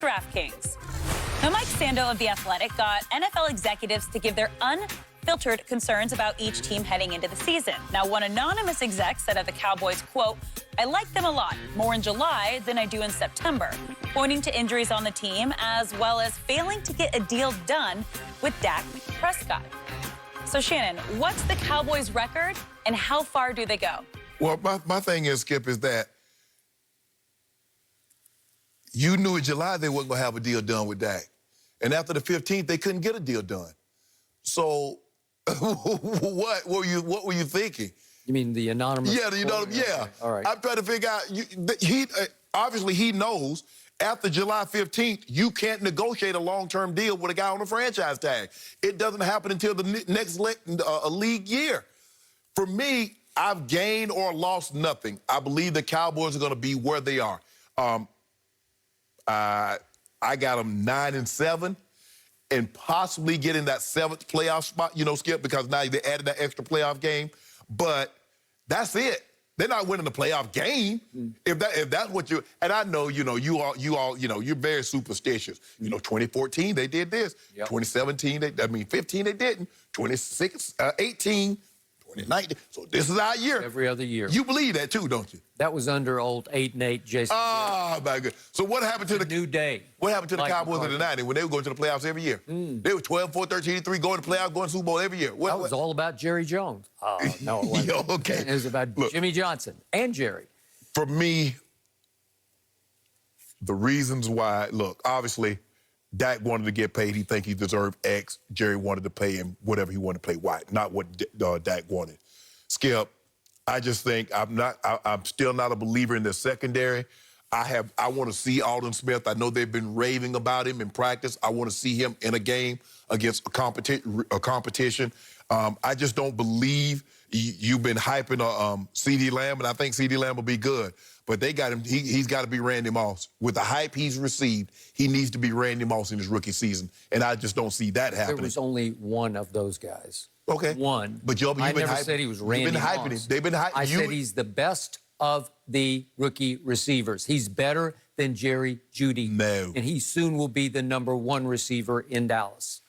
DraftKings. Now, Mike Sando of The Athletic got NFL executives to give their unfiltered concerns about each team heading into the season. Now, one anonymous exec said of the Cowboys, quote, "I like them a lot, more in July than I do in September," pointing to injuries on the team as well as failing to get a deal done with Dak Prescott. So, Shannon, what's the Cowboys' record and how far do they go? Well, my thing is, Skip, is that you knew in July they wasn't going to have a deal done with Dak. And after the 15th, they couldn't get a deal done. So what were you thinking? You mean the anonymous? Yeah, you know, yeah. Okay. All right. I'm trying to figure out, obviously he knows after July 15th, you can't negotiate a long-term deal with a guy on a franchise tag. It doesn't happen until the next league year. For me, I've gained or lost nothing. I believe the Cowboys are going to be where they are. I got them 9-7 and possibly getting that 7th playoff spot, you know, Skip, because now they added that extra playoff game. But that's it. They're not winning the playoff game. If that's what you, and I know, you know, you all, you're very superstitious. You know, 2014 they did this. Yep. 2017 15 they didn't. 18. 2019. So this is our year. Every other year. You believe that too, don't you? That was under old 8-8 Jason. Oh, my God. So what happened to the new day? What happened to the Cowboys in the 90s when they were going to the playoffs every year? They were 12-4, 13-3, going to the playoffs, going to Super Bowl every year. That was all about Jerry Jones. Oh, no, it wasn't. Okay. It was about Jimmy Johnson and Jerry. For me, the reasons why, look, obviously, Dak wanted to get paid. He think he deserved X. Jerry wanted to pay him whatever he wanted to pay Y, not what Dak wanted. Skip, I just think I'm still not a believer in the secondary. I want to see Aldon Smith. I know they've been raving about him in practice. I want to see him in a game against a competition. I just don't believe you've been hyping CeeDee Lamb, and I think CeeDee Lamb will be good. But they got him. He's got to be Randy Moss. With the hype he's received, he needs to be Randy Moss in his rookie season, and I just don't see that happening. There was only one of those guys. Okay. One. But you've been I never hyping. said he was Randy You've been hyping Moss. him. They've been hyping. I said he's the best of the rookie receivers. He's better than Jerry Jeudy. No. And he soon will be the #1 receiver in Dallas.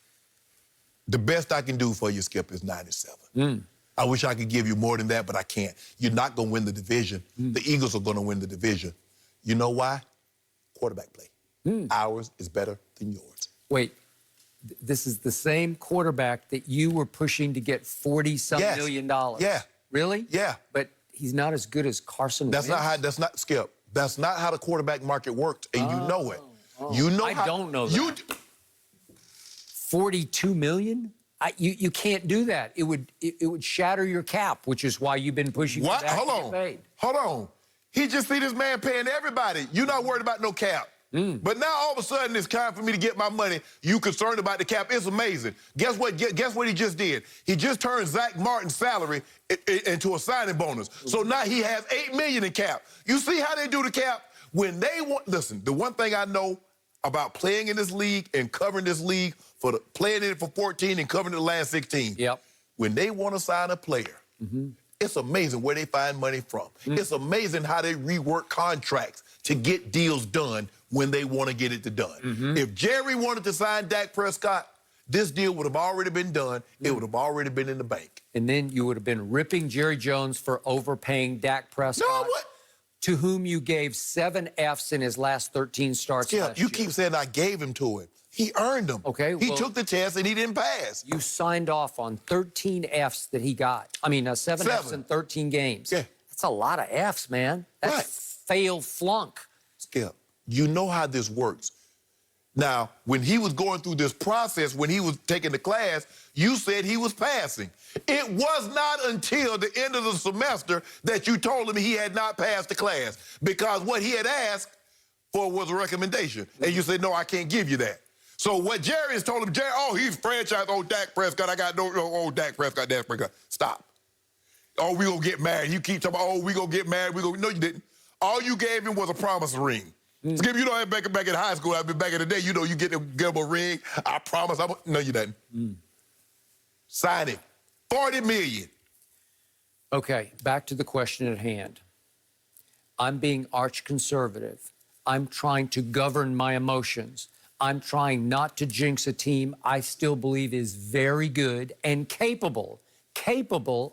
The best I can do for you, Skip, is 97. I wish I could give you more than that, but I can't. You're not going to win the division. The Eagles are going to win the division. You know why? Quarterback play. Ours is better than yours. Wait, this is the same quarterback that you were pushing to get $40-some million. Yeah. Really? Yeah. But he's not as good as Carson That's Wentz. not how. That's not, Skip. That's not how the quarterback market works, and you know it. You know I don't know that. $42 million? You can't do that. It would shatter your cap, which is why you've been pushing. What? For that Hold to on. get paid. Hold on. He just see this man paying everybody. You're not worried about no cap. But now all of a sudden it's time for me to get my money. You concerned about the cap? It's amazing. Guess what? Guess what he just did? He just turned Zach Martin's salary into a signing bonus. So now he has $8 million in cap. You see how they do the cap? When they want, listen, the one thing I know about playing in this league and covering this league, playing in it for 14 and covering the last 16. Yep. When they want to sign a player, it's amazing where they find money from. It's amazing how they rework contracts to get deals done when they want to get it done. If Jerry wanted to sign Dak Prescott, this deal would have already been done. It would have already been in the bank. And then you would have been ripping Jerry Jones for overpaying Dak Prescott. No, what? To whom you gave 7 Fs in his last 13 starts last you year. keep saying I gave him to him. He earned them. Okay, He well, took the test and he didn't pass. You signed off on 13 Fs that he got. I mean, 7 Fs in 13 games. Yeah. That's a lot of Fs, man. That's Right. fail flunk. Skip, you know how this works. Now, when he was going through this process, when he was taking the class, you said he was passing. It was not until the end of the semester that you told him he had not passed the class, because what he had asked for was a recommendation. And you said, no, I can't give you that. So what Jerry has told him, Jerry, oh, he's franchise, oh, Dak Prescott, I got no, Dak Prescott, Dak Prescott. Stop. Oh, we gonna get married. You keep talking about, oh, we gonna get married. No, you didn't. All you gave him was a promise ring. Skip, you know, back in high school, I mean, back in the day, you know, you get him a ring. I promise. No, you didn't. Sign it. $40 million. Okay, back to the question at hand. I'm being arch conservative. I'm trying to govern my emotions. I'm trying not to jinx a team I still believe is very good and capable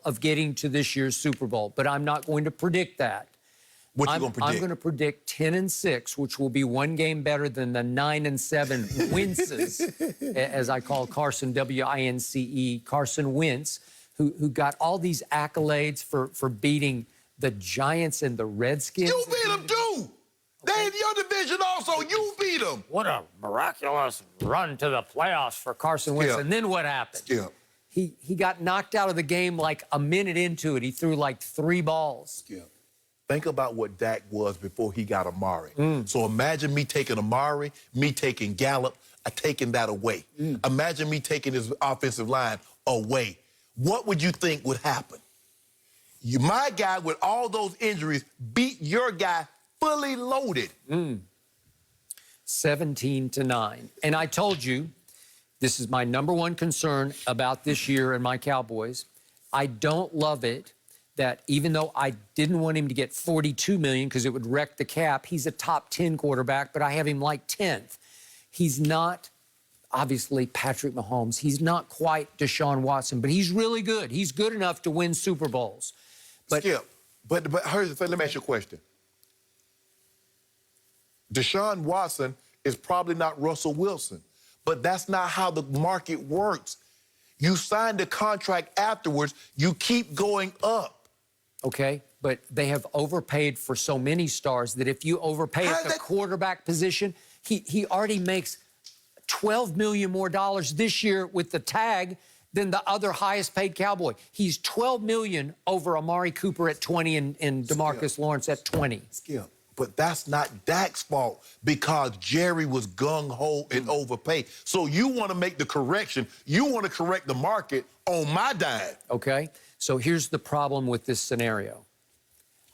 of getting to this year's Super Bowl. But I'm not going to predict that. What you going to predict? I'm going to predict 10-6, which will be one game better than the 9-7 Winces, as I call Carson, W-I-N-C-E, Carson Wentz, who got all these accolades for beating the Giants and the Redskins. You beat them too. They in your division also. You beat them. What a miraculous run to the playoffs for Carson Wentz. Skip. And then what happened? Skip. He got knocked out of the game like a minute into it. He threw like 3 balls. Skip. Think about what Dak was before he got Amari. So imagine me taking Amari, me taking Gallup, taking that away. Imagine me taking his offensive line away. What would you think would happen? My guy with all those injuries beat your guy fully loaded. 17-9. And I told you, this is my #1 concern about this year and my Cowboys. I don't love it that even though I didn't want him to get $42 million because it would wreck the cap, he's a top 10 quarterback, but I have him like 10th. He's not, obviously, Patrick Mahomes. He's not quite Deshaun Watson, but he's really good. He's good enough to win Super Bowls. But, Skip, but here's the thing. Let me ask you a question. Deshaun Watson is probably not Russell Wilson, but that's not how the market works. You sign the contract afterwards, you keep going up. Okay, but they have overpaid for so many stars that if you overpay at the quarterback position, he already makes $12 million more this year with the tag than the other highest paid Cowboy. He's $12 million over Amari Cooper at 20 and DeMarcus Lawrence at 20. Skip, but that's not Dak's fault because Jerry was gung-ho and overpaid. So you want to make the correction. You want to correct the market on my dime. Okay, so here's the problem with this scenario.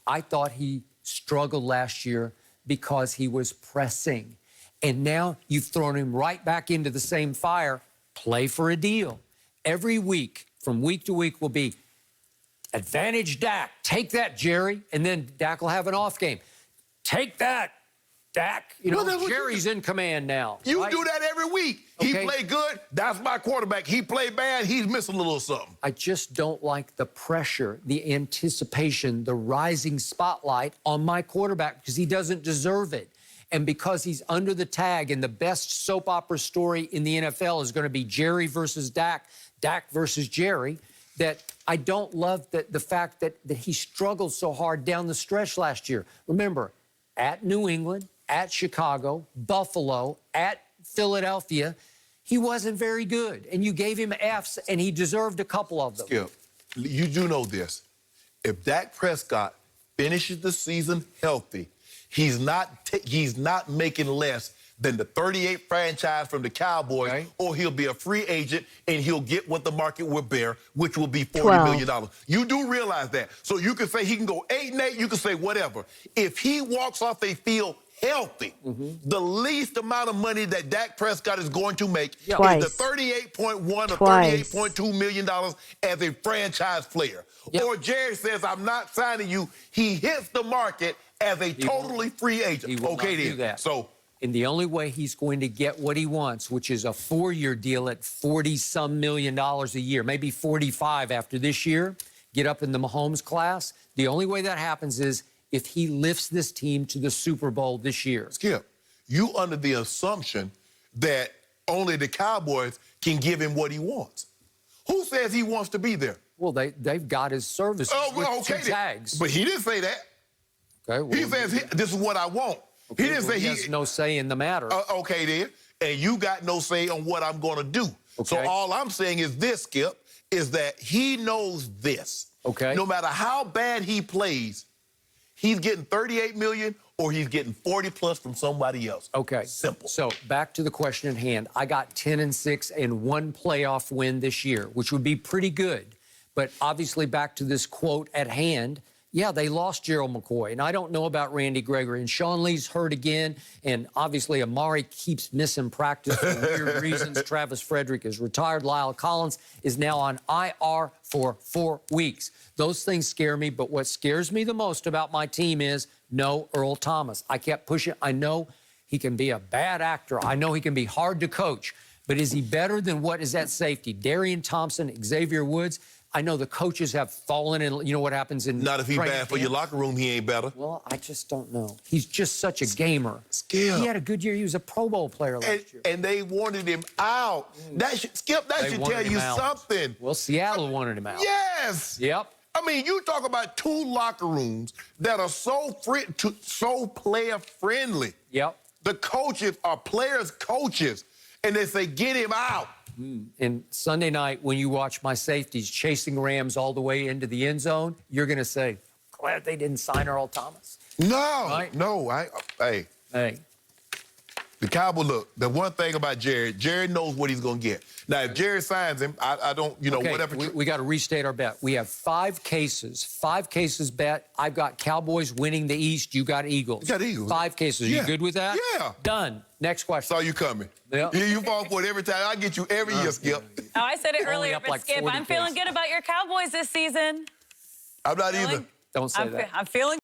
I thought he struggled last year because he was pressing. And now you've thrown him right back into the same fire. Play for a deal. Every week, from week to week, will be advantage Dak. Take that, Jerry. And then Dak will have an off game. Take that, Dak. You know, Jerry's in command now. You right? do that every week. Okay. He played good, that's my quarterback. He played bad, he's missing a little something. I just don't like the pressure, the anticipation, the rising spotlight on my quarterback because he doesn't deserve it. And because he's under the tag and the best soap opera story in the NFL is going to be Jerry versus Dak, Dak versus Jerry, that I don't love the fact that he struggled so hard down the stretch last year. Remember, at New England, at Chicago, Buffalo, at Philadelphia, he wasn't very good. And you gave him Fs, and he deserved a couple of them. Skip, you do know this. If Dak Prescott finishes the season healthy, he's not making less than the 38 franchise from the Cowboys, okay, or he'll be a free agent and he'll get what the market will bear, which will be $40 million. You do realize that. So you can say he can go 8-8, you can say whatever. If he walks off a field healthy, the least amount of money that Dak Prescott is going to make is the $38.1 or $38.2 million as a franchise player. Or Jerry says, I'm not signing you. He hits the market as a totally free agent. He will not do that. So, and the only way he's going to get what he wants, which is a 4-year deal at $40-some million a year, maybe 45 after this year, get up in the Mahomes class, the only way that happens is if he lifts this team to the Super Bowl this year. Skip, you under the assumption that only the Cowboys can give him what he wants. Who says he wants to be there? Well, they've got his services with 2 tags. But he didn't say that. Okay, well, he says, this is what I want. Okay, he didn't say he has no say in the matter. Okay, then. And you got no say on what I'm going to do. Okay. So all I'm saying is this, Skip, is that he knows this. Okay. No matter how bad he plays, he's getting $38 million or he's getting 40 plus from somebody else. Okay. Simple. So back to the question at hand. I got 10-6 and 1 playoff win this year, which would be pretty good. But obviously back to this quote at hand, Yeah, they lost Gerald McCoy, and I don't know about Randy Gregory. And Sean Lee's hurt again, and obviously Amari keeps missing practice for weird reasons. Travis Frederick is retired. Lyle Collins is now on IR for 4 weeks. Those things scare me, but what scares me the most about my team is no Earl Thomas. I kept pushing. I know he can be a bad actor. I know he can be hard to coach, but is he better than what is at safety? Darian Thompson, Xavier Woods. I know the coaches have fallen in, you know what happens in Not if he's training bad for camp. your locker room, he ain't better. Well, I just don't know. He's just such a gamer. Skip. He had a good year. He was a Pro Bowl player last year. And they wanted him out. That should, Skip, that They should wanted tell him you out. something. Well, Seattle wanted him out. Yes. Yep. I mean, you talk about 2 locker rooms that are so player friendly. Yep. The coaches are players' coaches, and they say, get him out. And Sunday night, when you watch my safeties chasing Rams all the way into the end zone, you're going to say, glad they didn't sign Earl Thomas. No, Right? no. Hey, the Cowboys, look, the one thing about Jared knows what he's going to get. Now, if Jared signs him, I don't, you know, Okay, whatever. we got to restate our bet. We have 5 cases bet. I've got Cowboys winning the East. You got Eagles. You got Eagles. 5 cases. Yeah. You good with that? Yeah. Done. Next question. Saw you coming. Yeah. You fall for it every time. I get you every year, Skip. Oh, I said it Only earlier, up but like Skip, 40 I'm feeling cases. good about your Cowboys this season. I'm not either. Don't say that. I'm feeling